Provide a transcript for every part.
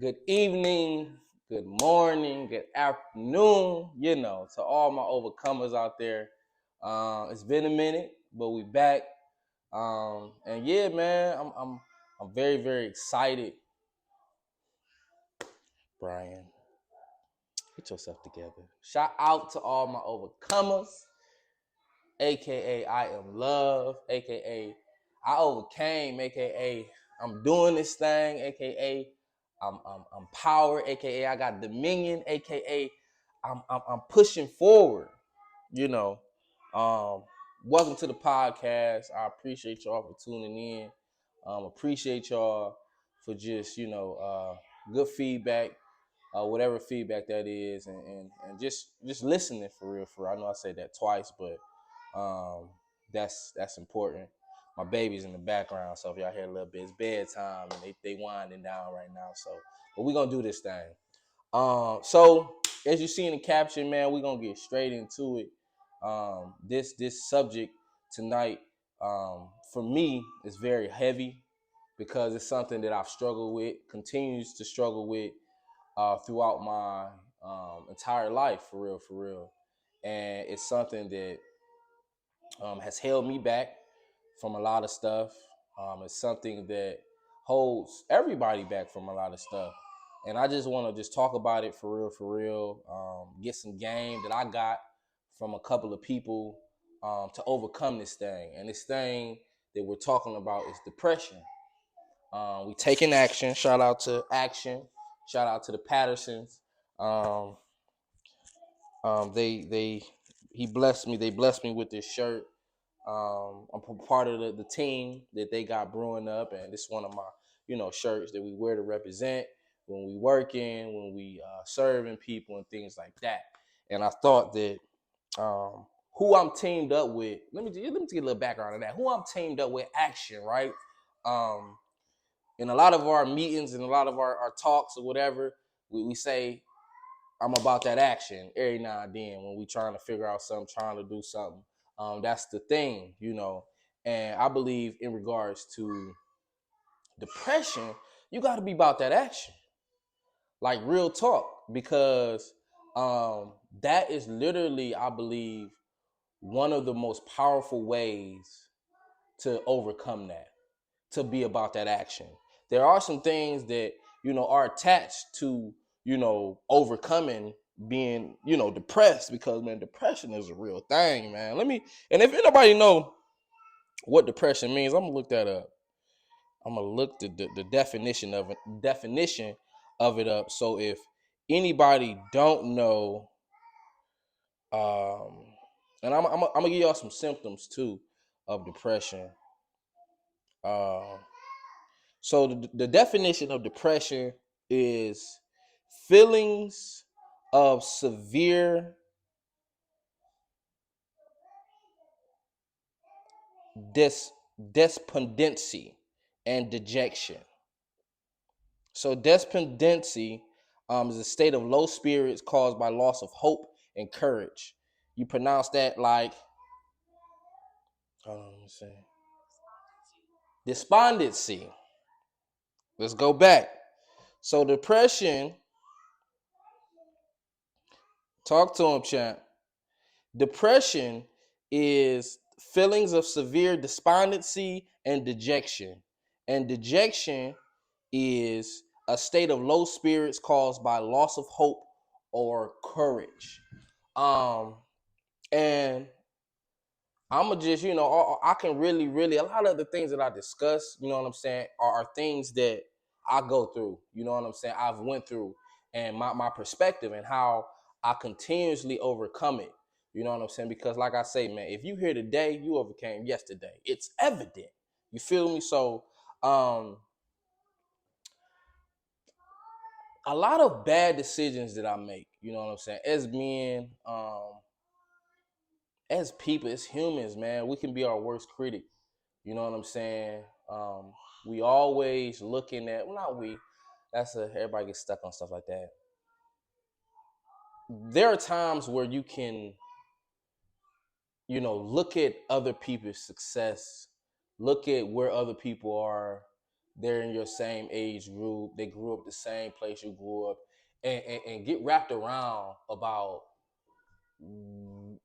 Good evening, good morning, good afternoon, to all my overcomers out there. It's been a minute, but we back. And yeah, man, I'm very, very excited. Brian, get yourself together. Shout out to all my overcomers, aka I am love, aka I overcame, aka I'm doing this thing, aka I'm power, aka I got dominion, aka I'm pushing forward. You know, um, welcome to the podcast. I appreciate y'all for tuning in. Appreciate y'all for just good feedback, whatever feedback that is, and just listening for real. I know I said that twice, but that's important. My baby's in the background, so if y'all hear a little bit, it's bedtime and they winding down right now. So, but we gonna do this thing. So as you see in the caption, man, we're gonna get straight into it. This subject tonight, for me, is very heavy because it's something that I've struggled with, continues to struggle with throughout my entire life, for real. And it's something that has held me back from a lot of stuff. It's something that holds everybody back from a lot of stuff. And I just want to just talk about it for real. Get some game that I got from a couple of people to overcome this thing. And this thing that we're talking about is depression. We taking action. Shout out to Action. Shout out to the Pattersons. Um, they he blessed me. They blessed me with this shirt. I'm part of the team that they got brewing up, and this is one of my shirts that we wear to represent when we working, when we serving people and things like that. And I thought that who I'm teamed up with. Let me get a little background on that. Who I'm teamed up with, Action, right? Um, in a lot of our meetings and a lot of our talks or whatever, we say I'm about that action every now and then when we trying to figure out something, trying to do something. That's the thing, And I believe in regards to depression, you got to be about that action, like real talk, because that is literally, I believe, one of the most powerful ways to overcome that, to be about that action. There are some things that, are attached to, overcoming being, depressed, because man, depression is a real thing, man. And if anybody know what depression means, I'm gonna look that up. I'm gonna look the definition of it up. So if anybody don't know, um, and I'm gonna give y'all some symptoms too of depression. Uh, So the definition of depression is feelings of severe despondency and dejection. So despondency is a state of low spirits caused by loss of hope and courage. You pronounce that like, let me see, despondency. Let's go back. So depression, talk to him, champ. Depression is feelings of severe despondency and dejection. And dejection is a state of low spirits caused by loss of hope or courage. Um, and I'm gonna just, I can really, a lot of the things that I discuss, you know what I'm saying, are things that I go through, you know what I'm saying, I've went through, and my perspective and how I continuously overcome it. You know what I'm saying? Because like I say, man, if you here today, you overcame yesterday. It's evident. You feel me? So a lot of bad decisions that I make, you know what I'm saying, as men, as people, as humans, man, we can be our worst critic. You know what I'm saying? We always looking at, well, not we, everybody gets stuck on stuff like that. There are times where you can, look at other people's success, look at where other people are, they're in your same age group, they grew up the same place you grew up, and get wrapped around about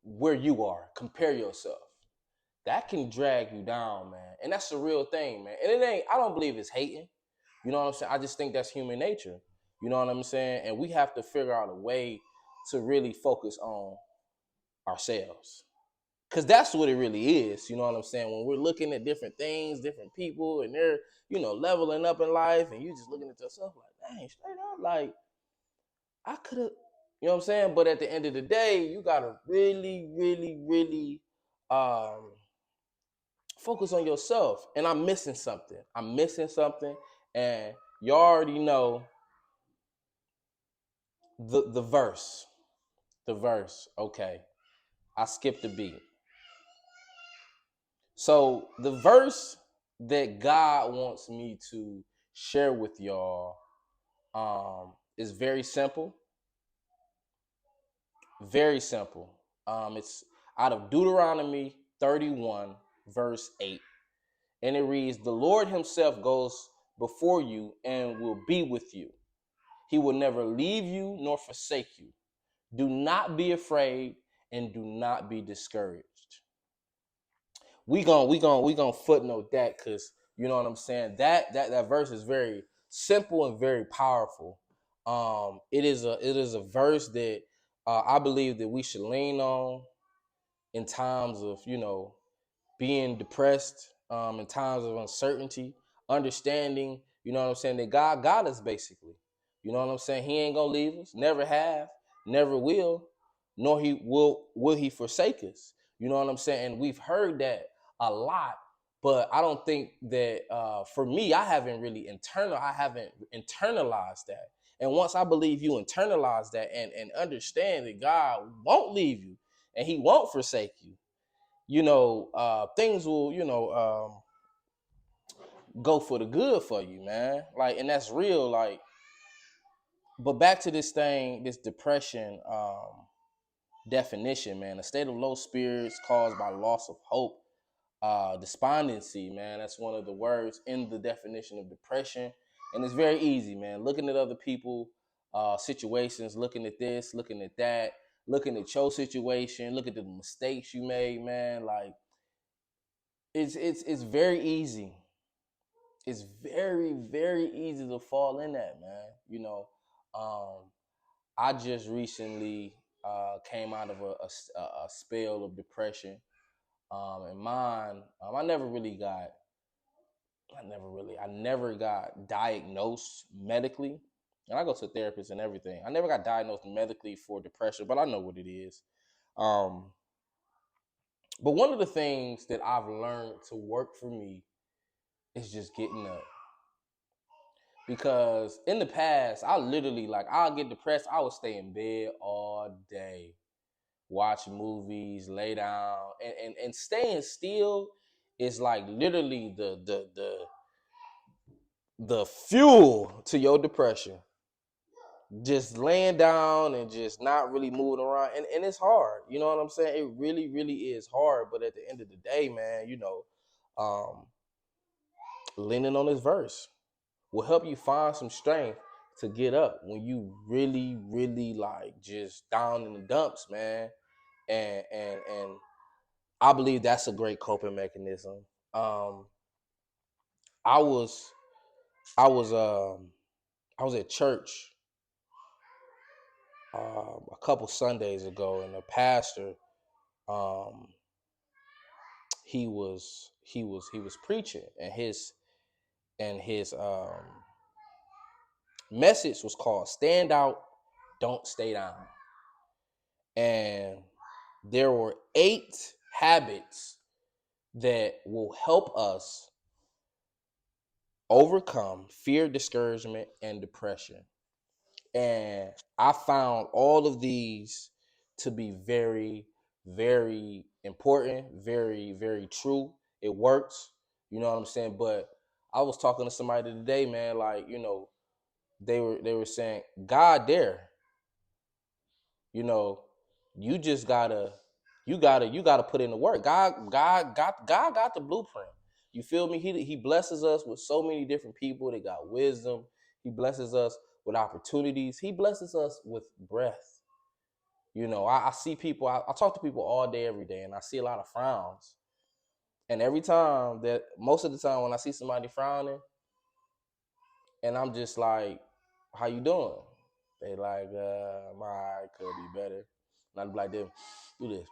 where you are, compare yourself. That can drag you down, man. And that's the real thing, man. And it ain't, I don't believe it's hating. You know what I'm saying? I just think that's human nature. You know what I'm saying? And we have to figure out a way to really focus on ourselves. Cause that's what it really is. You know what I'm saying? When we're looking at different things, different people, and they're, leveling up in life, and you just looking at yourself like, dang, straight up, like, I could have, you know what I'm saying? But at the end of the day, you gotta really, really, really focus on yourself. And I'm missing something. And you already know the verse. The verse. Okay. I skipped a beat. So the verse that God wants me to share with y'all is very simple. Very simple. It's out of Deuteronomy 31, verse 8. And it reads, "The Lord himself goes before you and will be with you. He will never leave you nor forsake you. Do not be afraid and do not be discouraged." We gonna footnote that, because you know what I'm saying. That verse is very simple and very powerful. It is a verse that I believe that we should lean on in times of being depressed, in times of uncertainty, understanding, you know what I'm saying, that God got us basically. You know what I'm saying? He ain't gonna leave us, never have, never will, nor will he forsake us. You know what I'm saying? And we've heard that a lot, but I don't think that for me, I haven't internalized that. And once I believe you internalize that and understand that God won't leave you and he won't forsake you, things will, go for the good for you, man. Like, and that's real. Like, but back to this depression definition, man. A state of low spirits caused by loss of hope, despondency, man. That's one of the words in the definition of depression. And it's very easy, man. Looking at other people, situations, looking at this, looking at that, looking at your situation, look at the mistakes you made, man. Like, it's very easy. It's very, very easy to fall in that, man. I just recently came out of a spell of depression, and mine. I never got diagnosed medically, and I go to therapists and everything. I never got diagnosed medically for depression, but I know what it is. Um, but one of the things that I've learned to work for me is just getting up. Because in the past, I literally, like, I'll get depressed. I would stay in bed all day, watch movies, lay down, and staying still is like literally the fuel to your depression. Just laying down and just not really moving around, and it's hard. You know what I'm saying? It really, really is hard. But at the end of the day, man, um, leaning on this verse will help you find some strength to get up when you really, really, like, just down in the dumps, man. And I believe that's a great coping mechanism. Um, I was I was I was at church a couple Sundays ago, and the pastor, um, he was preaching, and his message was called "Stand Out, Don't Stay Down." And there were 8 habits that will help us overcome fear, discouragement, and depression. And I found all of these to be very, very important, very, very true. It works. You know what I'm saying? But I was talking to somebody today, man, like, they were saying, God there, you know, you just gotta you gotta put in the work. God got the blueprint. You feel me? He blesses us with so many different people that got wisdom. He blesses us with opportunities. He blesses us with breath. You know, I see people, I talk to people all day, every day, and I see a lot of frowns. And every time most of the time when I see somebody frowning, and I'm just like, how you doing? They like, I'm all right, could be better. And I'd be like, do this.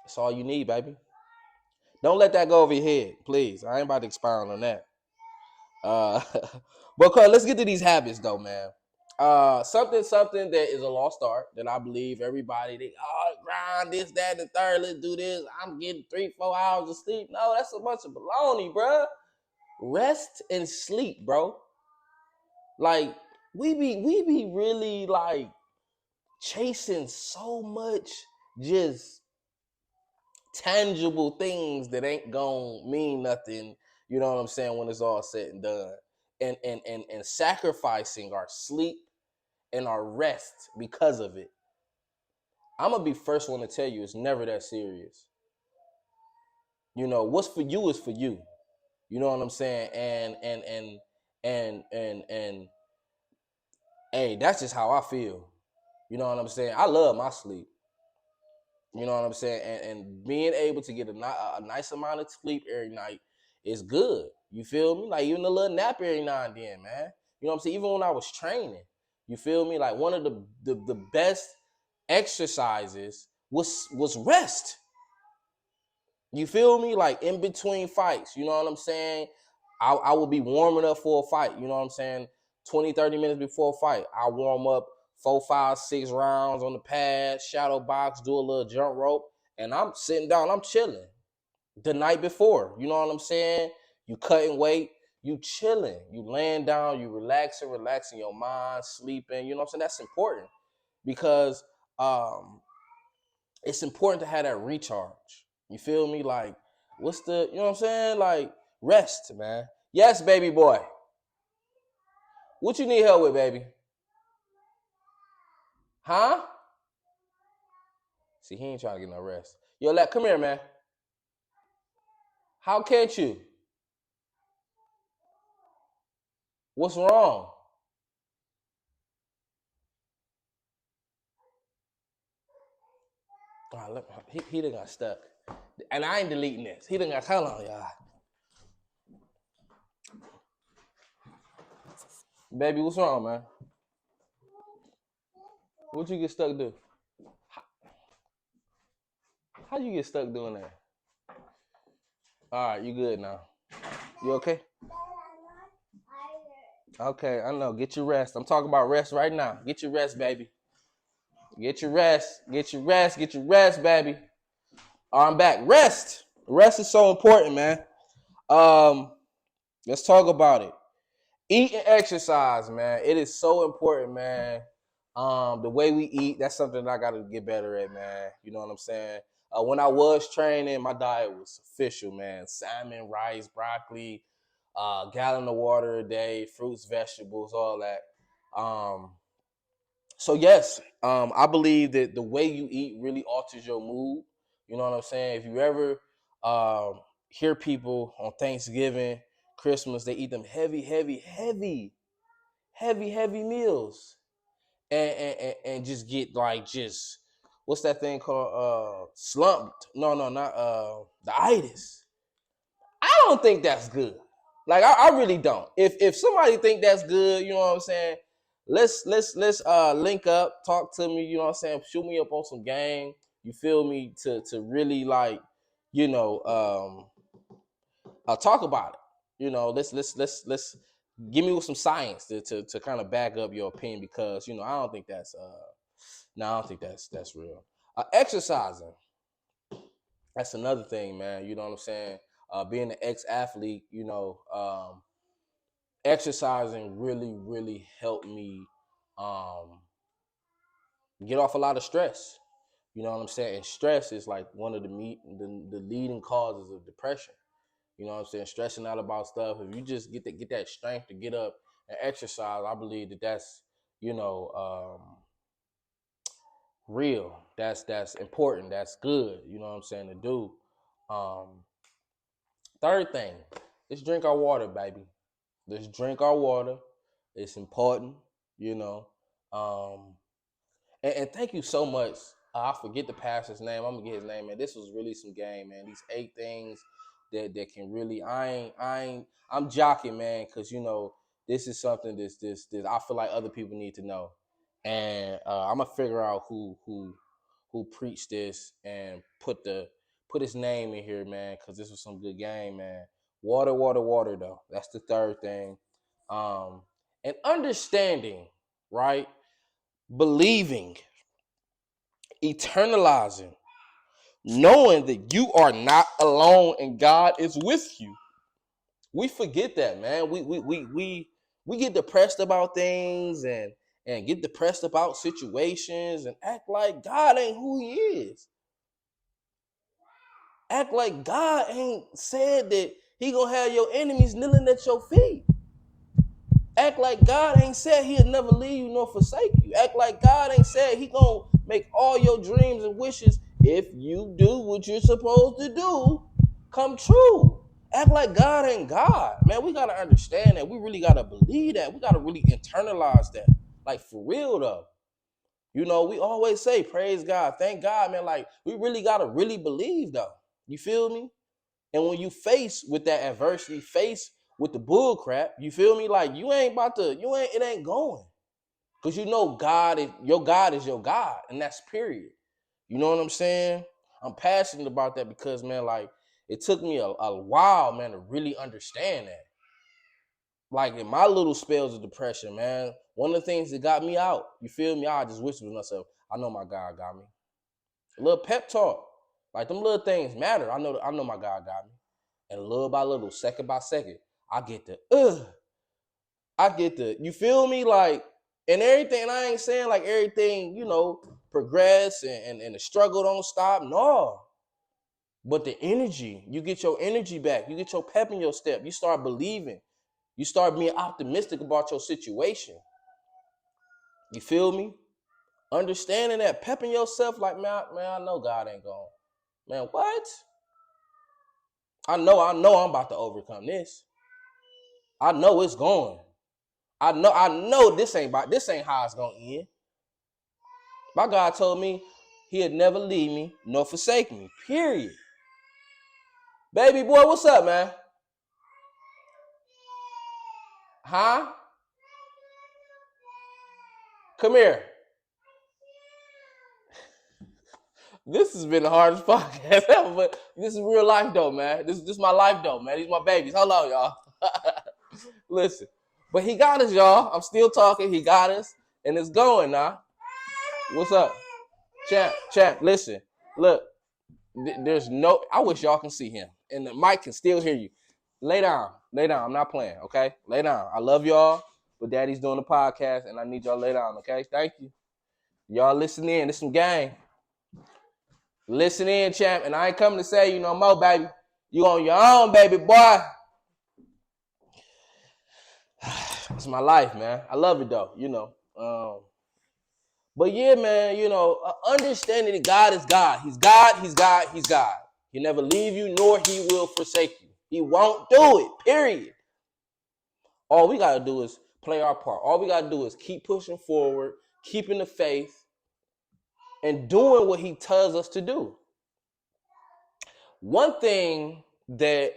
That's all you need, baby. Don't let that go over your head, please. I ain't about to expound on that. But let's get to these habits though, man. Something that is a lost art that I believe everybody grind this, that, and the third. Let's do this. I'm getting 3-4 hours of sleep. No, that's a bunch of baloney, bro. Rest and sleep, bro. Like we be really like chasing so much just tangible things that ain't gonna mean nothing, you know what I'm saying, when it's all said and done. And sacrificing our sleep and our rest because of it. I'm gonna be first one to tell you it's never that serious. You know, what's for you is for you. You know what I'm saying? And hey, that's just how I feel. You know what I'm saying? I love my sleep. You know what I'm saying? And being able to get a nice amount of sleep every night is good. You feel me? Like even a little nap every now and then, man. You know what I'm saying? Even when I was training, you feel me? Like one of the best exercises was rest. You feel me? Like in between fights, you know what I'm saying? I would be warming up for a fight, you know what I'm saying? 20, 30 minutes before a fight, I warm up 4, 5, 6 rounds on the pad, shadow box, do a little jump rope, and I'm sitting down, I'm chilling. The night before, you know what I'm saying? You cutting weight, you chilling, you laying down, you relaxing your mind, sleeping, you know what I'm saying? That's important because it's important to have that recharge. You feel me? Like, you know what I'm saying? Like, rest, man. Yes, baby boy. What you need help with, baby? Huh? See, he ain't trying to get no rest. Yo, come here, man. How can't you? What's wrong? Oh, look, he done got stuck. And I ain't deleting this. He done got, hold on, y'all. Baby, what's wrong, man? What you get stuck doing? How you get stuck doing that? All right, you good now. You okay? Okay, I know. Get your rest. I'm talking about rest right now. Get your rest, baby. Get your rest. Get your rest. Get your rest, baby. All right, I'm back. Rest. Rest is so important, man. Let's talk about it. Eat and exercise, man. It is so important, man. The way we eat, that's something that I gotta get better at, man. You know what I'm saying? When I was training, my diet was official, man. Salmon, rice, broccoli, gallon of water a day, fruits, vegetables, all that. So yes, I believe that the way you eat really alters your mood. You know what I'm saying? If you ever hear people on Thanksgiving, Christmas, they eat them heavy meals, and just get like just what's that thing called? Slumped? No, not the itis. I don't think that's good. Like I really don't. If somebody think that's good, you know what I'm saying? Let's link up, talk to me, you know what I'm saying? Shoot me up on some game. You feel me? To really like, you know, talk about it. You know, let's give me some science to kind of back up your opinion because you know I don't think that's no, I don't think that's real. Exercising, that's another thing, man. You know what I'm saying? Being an ex-athlete, you know, exercising really helped me get off a lot of stress. You know what I'm saying? And stress is like one of the leading causes of depression. You know what I'm saying? Stressing out about stuff. If you just get that strength to get up and exercise, I believe that's you know real. That's important. That's good. You know what I'm saying to do. Um, Third thing, let's drink our water, baby. Let's drink our water. It's important, you know. Um, and thank you so much. I forget the pastor's name. I'm gonna get his name, man. This was really some game, man. These 8 things that can really. I'm jockeying, man, because this is something this I feel like other people need to know, and I'm gonna figure out who preached this and put his name in here, man, because this was some good game, man. Water, water, water, though. That's the third thing. Um, and understanding, right? Believing, eternalizing, knowing that you are not alone and God is with you. We forget that, man. We get depressed about things and get depressed about situations and act like God ain't who he is. Act like God ain't said that he gonna have your enemies kneeling at your feet. Act like God ain't said he'll never leave you nor forsake you. Act like God ain't said he gonna make all your dreams and wishes, if you do what you're supposed to do, come true. Act like God ain't God. Man, we gotta understand that. We really gotta believe that. We gotta really internalize that. Like, for real though. We always say, praise God, thank God, man. Like, we really gotta really believe though. You feel me? And when you face with that adversity, face with the bull crap, you feel me? Like, it ain't going. Because God is your God. And that's period. You know what I'm saying? I'm passionate about that because, man, like, it took me a while, man, to really understand that. Like, in my little spells of depression, man, one of the things that got me out, you feel me? I just whispered to myself, I know my God got me. A little pep talk. Like, them little things matter. I know my God got me. And little by little, second by second, I get you feel me? Like, and everything, and I ain't saying like everything, progress and the struggle don't stop. No. But the energy, you get your energy back. You get your pep in your step. You start believing. You start being optimistic about your situation. You feel me? Understanding that, pepping yourself like, man, I know God ain't gone. Man, what? I know I'm about to overcome this. I know it's going. I know this ain't how it's gonna end. My God told me he'd never leave me nor forsake me. Period. Baby boy, what's up, man? Huh? Come here. This has been the hardest podcast ever, but this is real life though, man. This is my life though, man. These my babies. Hold on, y'all. Listen. But he got us, y'all. I'm still talking. He got us. And it's going now. What's up? Champ, listen. Look, there's no, I wish y'all can see him. And the mic can still hear you. Lay down. I'm not playing, okay? Lay down. I love y'all, but daddy's doing the podcast, and I need y'all to lay down, okay? Thank you. Y'all listen in. This some gang. Listen in, champ. And I ain't coming to say you no more, baby. You on your own, baby boy. It's my life, man. I love it, though, But yeah, man, understanding that God is God. He's God, he's God, he's God. He'll never leave you, nor he will forsake you. He won't do it, period. All we got to do is play our part. All we got to do is keep pushing forward, keeping the faith, and doing what he tells us to do. One thing that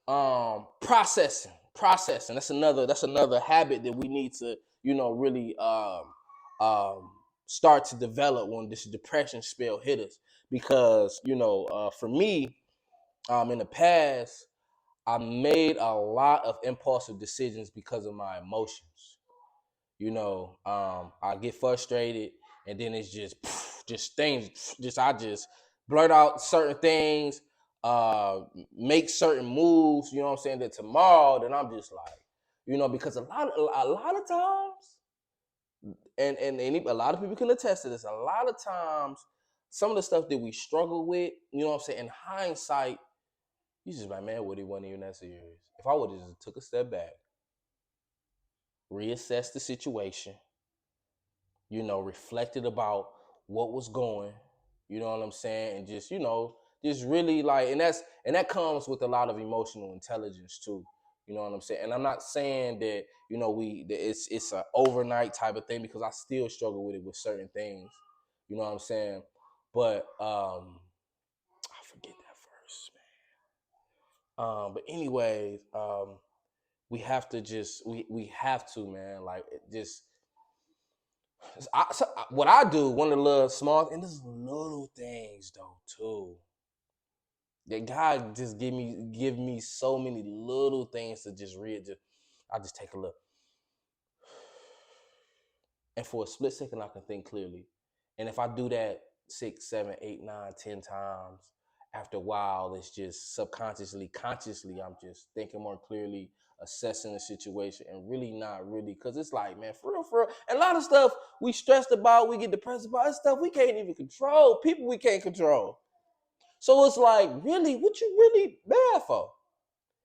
processing. That's another habit that we need to, really start to develop when this depression spell hit us. Because, for me, in the past, I made a lot of impulsive decisions because of my emotions. I get frustrated, and then it's just things. I just blurt out certain things, make certain moves. You know what I'm saying? That tomorrow, then I'm just like, because a lot of times, and a lot of people can attest to this. A lot of times, some of the stuff that we struggle with, you know what I'm saying? In hindsight, you just like, man, Woody wasn't even that serious. If I would have just took a step back, reassessed the situation, reflected about what was going, you know what I'm saying? And just, just really like, and that comes with a lot of emotional intelligence too. You know what I'm saying? And I'm not saying that, you know, that it's an overnight type of thing, because I still struggle with it with certain things. You know what I'm saying? But I forget that verse, man. But anyways, we have to just we have to, man, like it just what I do, one of the little small, and this little things though too. That God just give me so many little things to just read. I just take a look, and for a split second, I can think clearly. And if I do that 6, 7, 8, 9, 10 times, after a while, it's just subconsciously, consciously, I'm just thinking more clearly, assessing the situation, and really not really, because it's like, man, for real, and a lot of stuff we stressed about, we get depressed about, it's stuff we can't even control, people we can't control. So it's like, really, what you really mad for?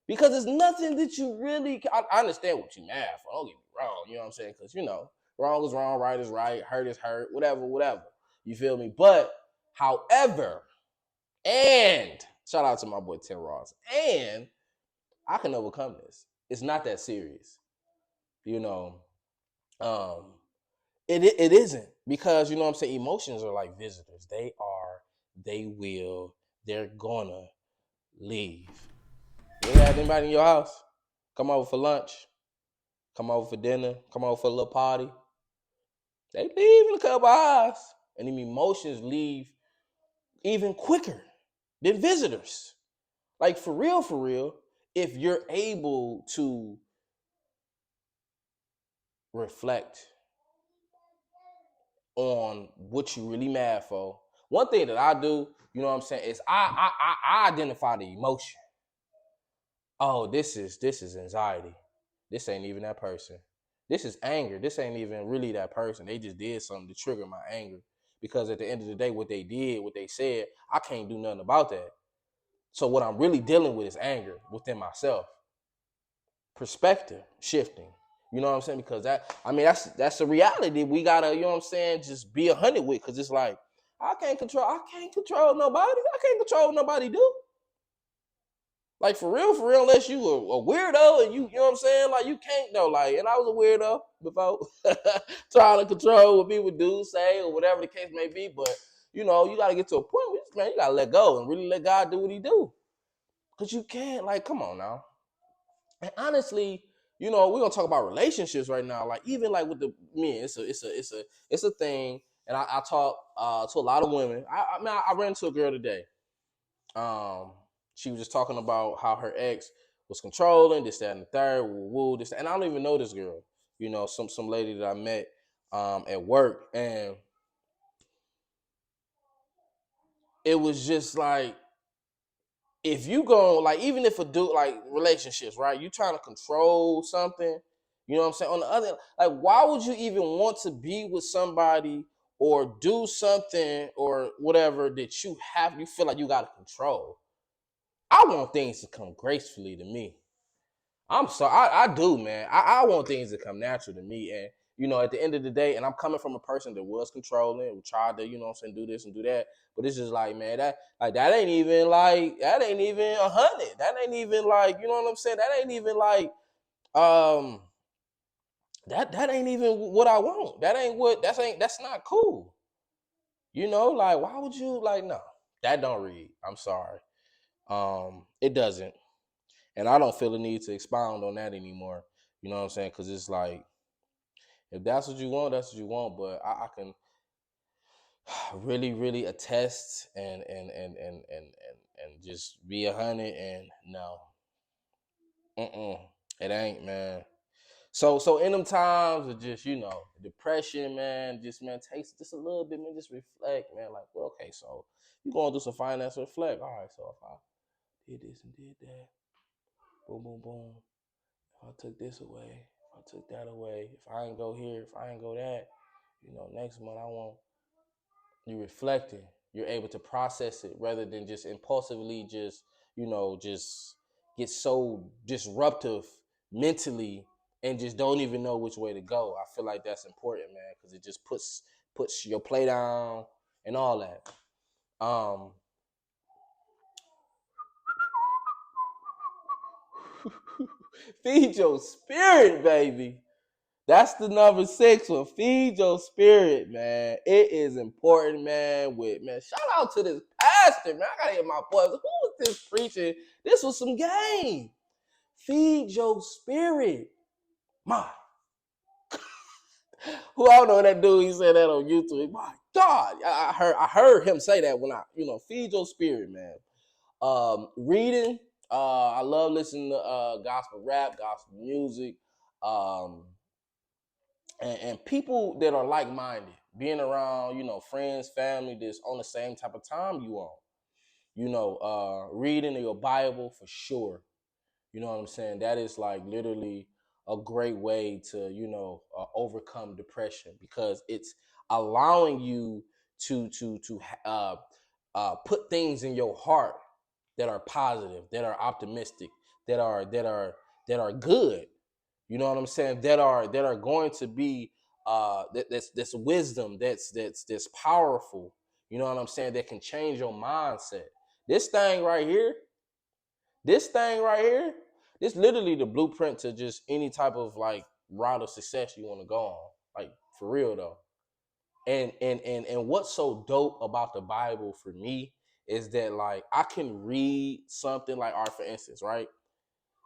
Because it's nothing that you really, I understand what you mad for, don't get me wrong, you know what I'm saying? Because, you know, wrong is wrong, right is right, hurt is hurt, whatever. You feel me? But, however, and shout out to my boy Tim Ross, and I can overcome this. It's not that serious, you know. It isn't, because, you know what I'm saying, emotions are like visitors. They're gonna leave. You ain't had anybody in your house come over for lunch, come over for dinner, come over for a little party. They leave in a couple hours, and them emotions leave even quicker than visitors. Like, for real, if you're able to reflect on what you really mad for. One thing that I do, you know what I'm saying, is I identify the emotion. Oh, this is anxiety. This ain't even that person. This is anger. This ain't even really that person. They just did something to trigger my anger. Because at the end of the day, what they did, what they said, I can't do nothing about that. So what I'm really dealing with is anger within myself. Perspective shifting. You know what I'm saying? Because that's a reality we gotta, you know what I'm saying, just be 100 with. Because it's like, I can't control nobody. I can't control what nobody do. Like, for real, unless you a weirdo and you know what I'm saying? Like, you can't though. Like, and I was a weirdo before, trying to control what people do, say, or whatever the case may be. But, you know, you gotta get to a point where, man, you gotta let go and really let God do what he do. Because you can't, like, come on now. And honestly, you know, we're gonna talk about relationships right now. Like, even like with the men, it's a thing. And I talk to a lot of women. I ran into a girl today. She was just talking about how her ex was controlling this, that, and the third, woo, this, that. And I don't even know this girl. You know, some lady that I met at work, and it was just like, if you go, like, even if a dude, like, relationships, right? You trying to control something, you know what I'm saying? On the other, like, why would you even want to be with somebody or do something or whatever that you feel like you got to control? I want things to come gracefully to me. I'm sorry, I do, man. I want things to come natural to me. And, you know, at the end of the day, and I'm coming from a person that was controlling, who tried to, you know what I'm saying, do this and do that. But it's just like, man, that ain't even 100. That ain't even like, you know what I'm saying? That ain't even like, that ain't even what I want. That's not cool. You know, like, why would you, like, no, that don't read. I'm sorry. It doesn't. And I don't feel the need to expound on that anymore. You know what I'm saying? Because it's like, if that's what you want, that's what you want. But I can really attest and just be 100. And no, it ain't, man. So in them times of just, you know, depression, man, just, man, takes just a little bit, man, just reflect, man. Like, well, okay, so you going to do some finance, reflect. All right, so if I did this and did that, boom, boom, boom. If I took this away, if I took that away, if I ain't go here, if I ain't go that, you know, next month I want you reflecting. You're able to process it rather than just impulsively just, you know, just get so disruptive mentally and just don't even know which way to go. I feel like that's important, man, because it just puts your play down and all that. Feed your spirit, baby. That's the number 6 one. Feed your spirit, man. It is important, man. Shout out to this pastor, man. I gotta get my boys. Who was this preaching? This was some game. Feed your spirit. My. Who I don't know that dude. He said that on YouTube. My God, I heard him say that when feed your spirit, man. Reading. I love listening to gospel rap, gospel music. And people that are like-minded, being around, friends, family that's on the same type of time you on. Reading your Bible for sure. You know what I'm saying? That is like literally a great way to, overcome depression, because it's allowing you to put things in your heart that are positive, that are optimistic, that are good. You know what I'm saying? That are going to be that's wisdom, that's powerful. You know what I'm saying? That can change your mindset. This thing right here, this literally the blueprint to just any type of like route of success you want to go on. Like, for real though. And what's so dope about the Bible for me is that, like, I can read something like, for instance, right?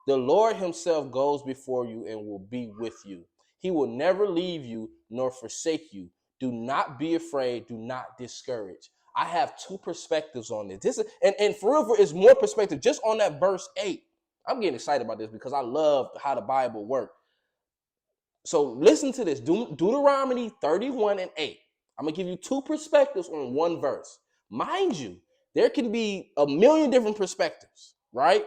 The Lord himself goes before you and will be with you. He will never leave you nor forsake you. Do not be afraid. Do not discourage. I have 2 perspectives on this. And for real, it's more perspective just on that verse 8. I'm getting excited about this because I love how the Bible works. So listen to this. Deuteronomy 31 and 8. I'm going to give you 2 perspectives on one verse. Mind you, there can be a million different perspectives, right?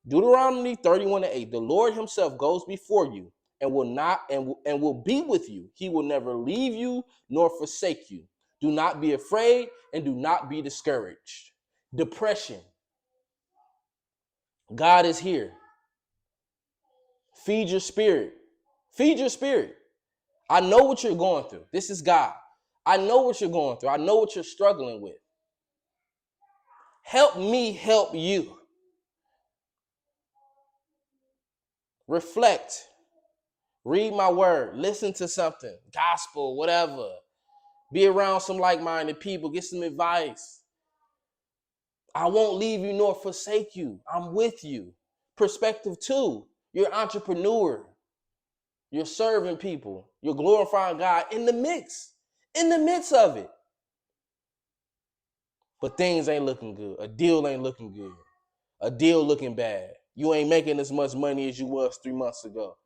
Deuteronomy 31 and 8. The Lord himself goes before you and will be with you. He will never leave you nor forsake you. Do not be afraid and do not be discouraged. Depression. God is here. Feed your spirit. Feed your spirit. I know what you're going through. This is God. I know what you're going through. I know what you're struggling with. Help me help you. Reflect. Read my word. Listen to something. Gospel, whatever. Be around some like-minded people. Get some advice. I won't leave you nor forsake you. I'm with you. Perspective 2. You're an entrepreneur. You're serving people. You're glorifying God in the midst of it. But things ain't looking good. A deal ain't looking good. A deal looking bad. You ain't making as much money as you was 3 months ago.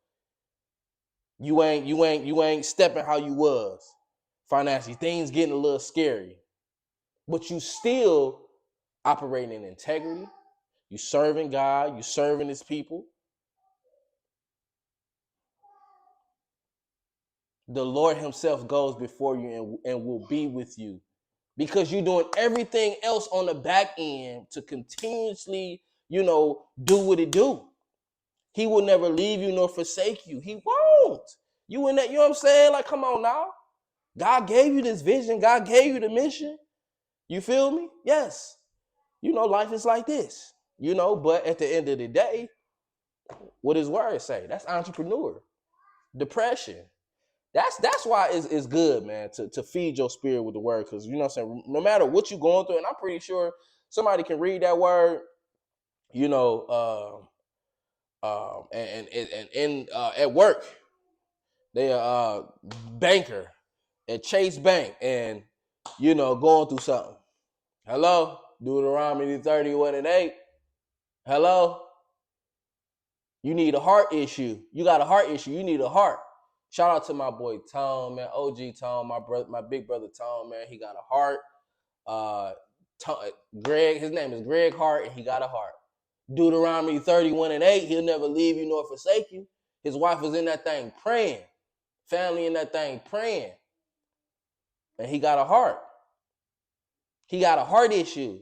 You ain't stepping how you was financially. Things getting a little scary. But you still operating in integrity. You serving God. You serving his people. The Lord himself goes before you and will be with you, because you're doing everything else on the back end to continuously, do what it do. He will never leave you nor forsake you. He won't. You in that, you know what I'm saying? Like, come on now. God gave you this vision. God gave you the mission. You feel me? Yes. Life is like this. But at the end of the day, what his word say? That's entrepreneur. Depression. That's why it's good, man, to feed your spirit with the word. Because, what I'm saying, no matter what you're going through, and I'm pretty sure somebody can read that word, and at work, they are banker at Chase Bank and, going through something. Hello? Deuteronomy 31 and 8. Hello? You need a heart issue. You got a heart issue. You need a heart. Shout out to my boy Tone, man. OG Tone, my big brother Tone, man. He got a heart. Greg, his name is Greg Hart, and he got a heart. Deuteronomy 31 and 8, he'll never leave you nor forsake you. His wife was in that thing praying. Family in that thing praying. And he got a heart. He got a heart issue.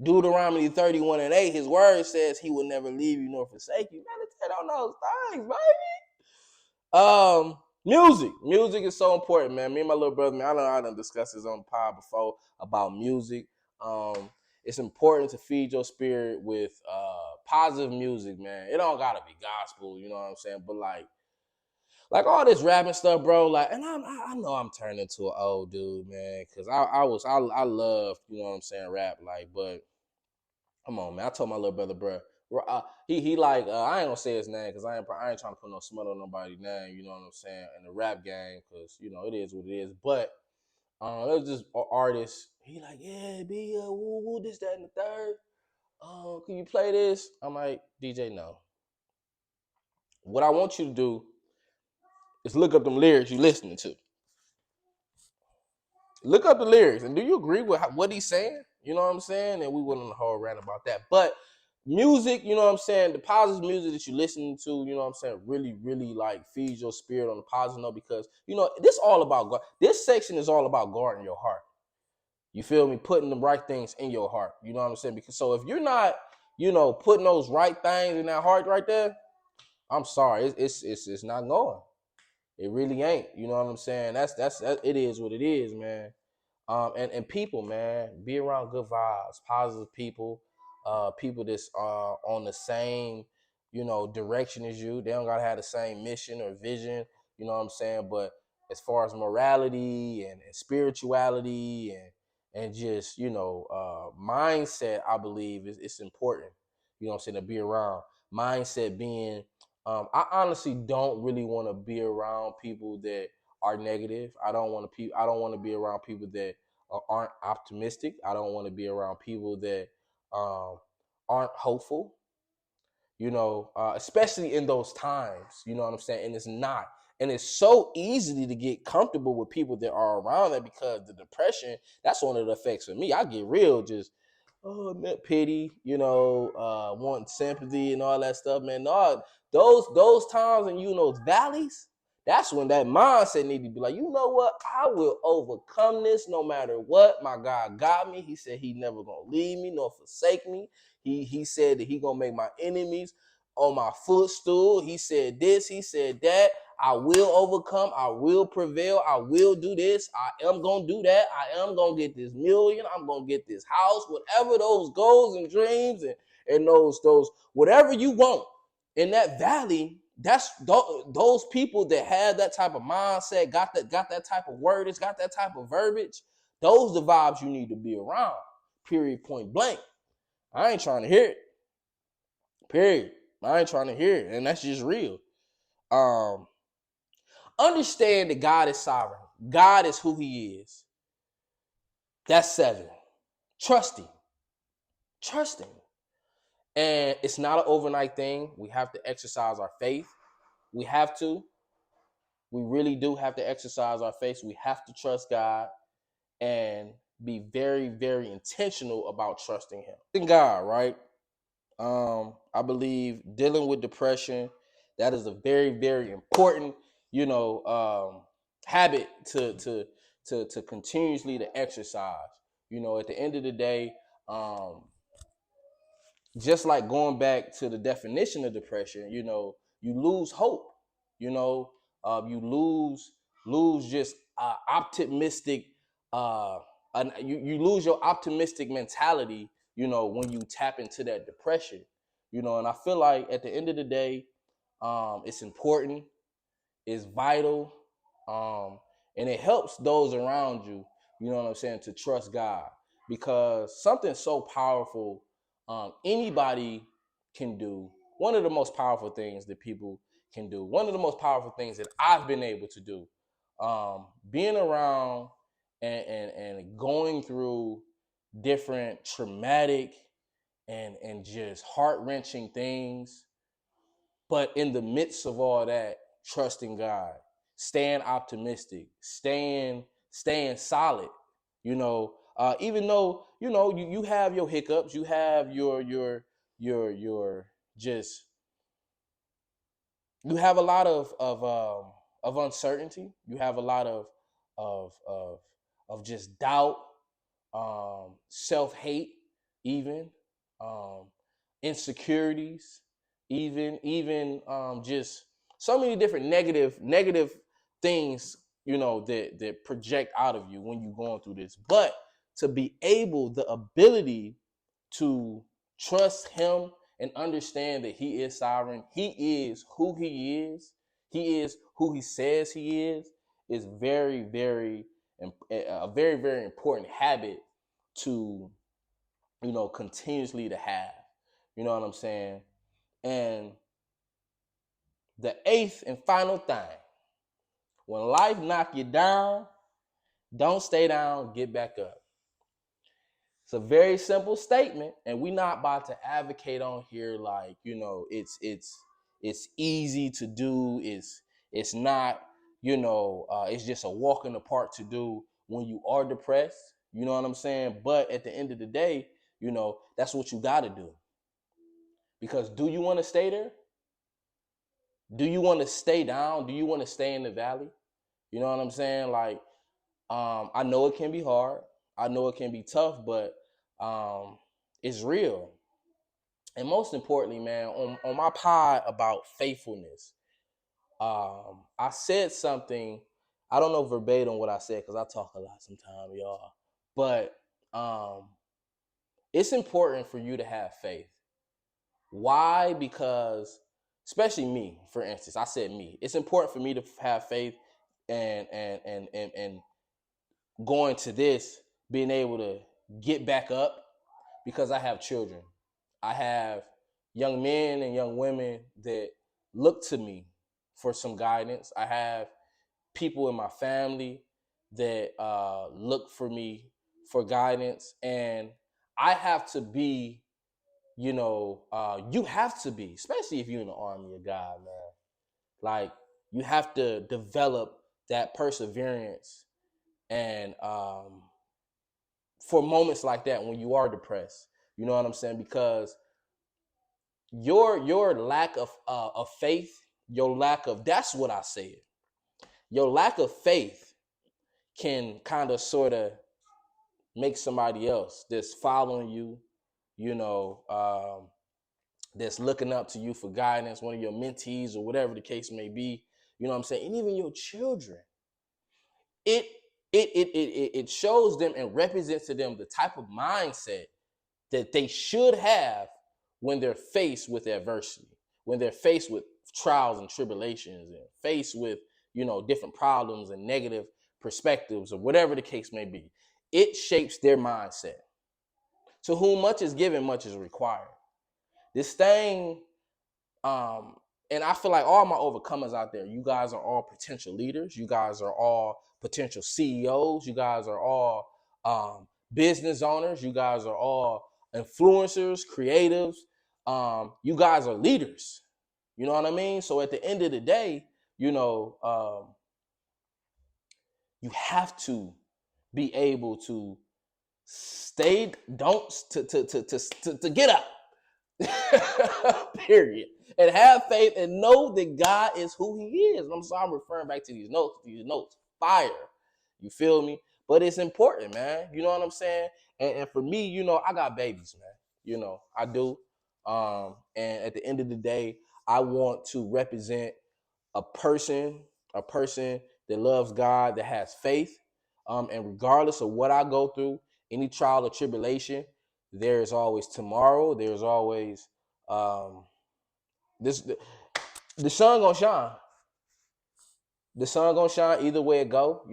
Deuteronomy 31 and 8, his word says he will never leave you nor forsake you. Meditate on those things, baby. Music is so important, man. Me and my little brother, man, I done discussed this on the pod before about music. it's important to feed your spirit with positive music, man. It don't gotta be gospel, you know what I'm saying? But like all this rapping stuff, bro. Like, and I know I'm turning into an old dude, man, because I love, you know what I'm saying, rap. Like, but come on, man. I told my little brother, bro. He like I ain't gonna say his name because I ain't trying to put no smut on nobody's name. You know what I'm saying, in the rap game, because you know it is what it is. But it was just an artist. He like, yeah, be woo woo, this, that, and the third. Can you play this? I'm like, DJ, no. What I want you to do is look up them lyrics you listening to. Look up the lyrics, and do you agree with what he's saying? You know what I'm saying? And we went on the whole rant about that. But music, you know what I'm saying? The positive music that you're listening to, you know what I'm saying, really, really like feeds your spirit on a positive note, because you know this all about this section is all about guarding your heart. You feel me? Putting the right things in your heart. You know what I'm saying? Because so if you're not, you know, putting those right things in that heart right there, I'm sorry, it's not going. It really ain't. You know what I'm saying? It is what it is, man. And people, man, be around good vibes, positive people, people that's on the same, you know, direction as you. They don't gotta have the same mission or vision, you know what I'm saying? But as far as morality and spirituality and just, you know, mindset, I believe it's important, you know what I'm saying, to be around. Mindset being, I honestly don't really want to be around people that are negative. I don't want to be around people that aren't optimistic. I don't want to be around people that aren't hopeful, you know, especially in those times, you know what I'm saying? And it's not. And it's so easy to get comfortable with people that are around that, because the depression, that's one of the effects for me. I get real just, oh, man, pity, you know, wanting sympathy and all that stuff, man. No, those times and, you know, those valleys, that's when that mindset need to be like, you know what? I will overcome this no matter what. My God got me. He said he never gonna leave me nor forsake me. He said that he gonna make my enemies on my footstool. He said this, he said that. I will overcome. I will prevail. I will do this. I am going to do that. I am going to get this million. I'm going to get this house. Whatever those goals and dreams and those whatever you want in that valley, that's those people that have that type of mindset, got that type of wordage, got that type of verbiage. Those the vibes you need to be around. Period. Point blank. I ain't trying to hear it. Period. I ain't trying to hear it. And that's just real. Understand that God is sovereign. God is who he is. That's 7. Trust him. Trust him. And it's not an overnight thing. We have to exercise our faith. We have to. We really do have to exercise our faith. We have to trust God and be very, very intentional about trusting him. In God, right? I believe dealing with depression, that is a very, very important, you know, habit to continuously to exercise. You know, at the end of the day, just like going back to the definition of depression, you know, you lose hope. You know, you lose just optimistic. You lose your optimistic mentality. You know, when you tap into that depression. You know, and I feel like at the end of the day, it's important, it's vital, and it helps those around you. You know what I'm saying, to trust God, because something so powerful anybody can do. One of the most powerful things that people can do. One of the most powerful things that I've been able to do. Being around and going through different traumatic and just heart-wrenching things, but in the midst of all that, trusting God, staying optimistic, staying solid. You know, even though you know you have your hiccups, you have your just you have a lot of uncertainty. You have a lot of of just doubt, self-hate, even insecurities, even just so many different negative things, you know, that project out of you when you're going through this. But to be able, the ability to trust him and understand that he is sovereign. He is who he is. He is who he says he is very, very, a very, very important habit to, continuously to have. You know what I'm saying? And the eighth and final thing, when life knock you down, don't stay down, get back up. It's a very simple statement, and we're not about to advocate on here like, it's easy to do. It's not, it's just a walk in the park to do when you are depressed. You know what I'm saying? But at the end of the day, that's what you got to do. Because do you want to stay there? Do you want to stay down? Do you want to stay in the valley? You know what I'm saying? Like, I know it can be hard. I know it can be tough, but it's real. And most importantly, man, on my pod about faithfulness, I said something. I don't know verbatim what I said because I talk a lot sometimes, y'all. But it's important for you to have faith. Why? Because, especially me, for instance, I said me. It's important for me to have faith and going to this, being able to get back up, because I have children. I have young men and young women that look to me for some guidance. I have people in my family that look for me for guidance. And I have to be, you have to be, especially if you're in the army of God, man. Like, you have to develop that perseverance and for moments like that when you are depressed. You know what I'm saying? Because your lack of faith, your lack of, that's what I said. Your lack of faith can kind of sort of make somebody else that's following you, that's looking up to you for guidance, one of your mentees or whatever the case may be. You know what I'm saying? And even your children. It shows them and represents to them the type of mindset that they should have when they're faced with adversity, when they're faced with trials and tribulations, and faced with, different problems and negative perspectives or whatever the case may be. It shapes their mindset. To whom much is given, much is required. This thing, and I feel like all my overcomers out there, you guys are all potential leaders. You guys are all potential CEOs. You guys are all business owners. You guys are all influencers, creatives. You guys are leaders. You know what I mean? So at the end of the day, you have to be able to stay, to get up. Period. And have faith and know that God is who he is. And I'm sorry, I'm referring back to these notes. These notes, fire. You feel me? But it's important, man. You know what I'm saying? And for me, I got babies, man. I do. And at the end of the day, I want to represent a person that loves God, that has faith. And regardless of what I go through, any trial or tribulation, there is always tomorrow. There's always the sun gonna shine. The sun gonna shine either way it go.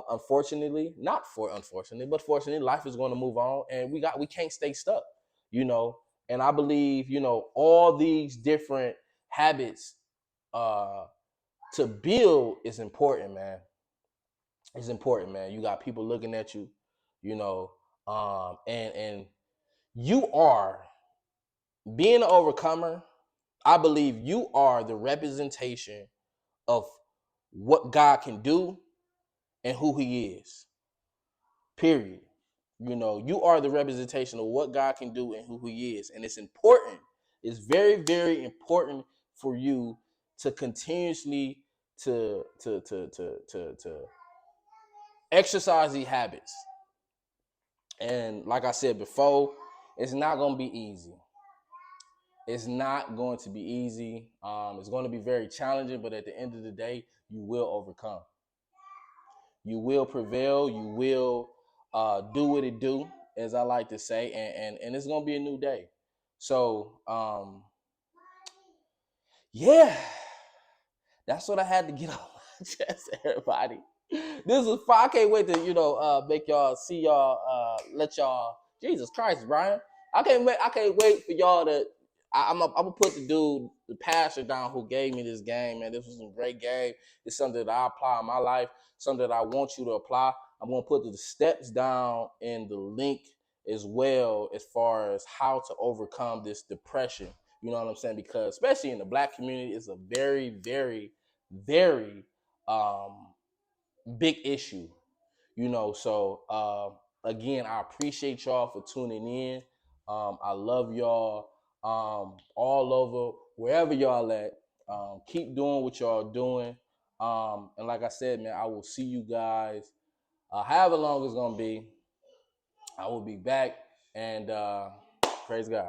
Unfortunately, but fortunately, life is going to move on, and we can't stay stuck. And I believe all these different habits to build is important, man. It's important, man. You got people looking at you, and you are being an overcomer. I believe you are the representation of what God can do and who he is. Period. You are the representation of what God can do and who he is. And it's important. It's very, very important for you to continuously to exercise these habits. And like I said before, it's not going to be easy. It's not going to be easy. It's going to be very challenging, but at the end of the day, you will overcome. You will prevail. You will do what it do. as I like to say, and it's gonna be a new day. So yeah, that's what I had to get off my chest, everybody. This was fun. I can't wait to, make y'all see y'all, let y'all. Jesus Christ, Brian. I can't wait for y'all to. I'm gonna put the pastor down who gave me this game, man. This was a great game. It's something that I apply in my life, something that I want you to apply. I'm gonna put the steps down in the link as well, as far as how to overcome this depression. You know what I'm saying? Because especially in the Black community, it's a very, very, very big issue. So again, I appreciate y'all for tuning in. I love y'all all over, wherever y'all at. Keep doing what y'all doing. And like I said, man, I will see you guys however long it's gonna be. I will be back, and praise God.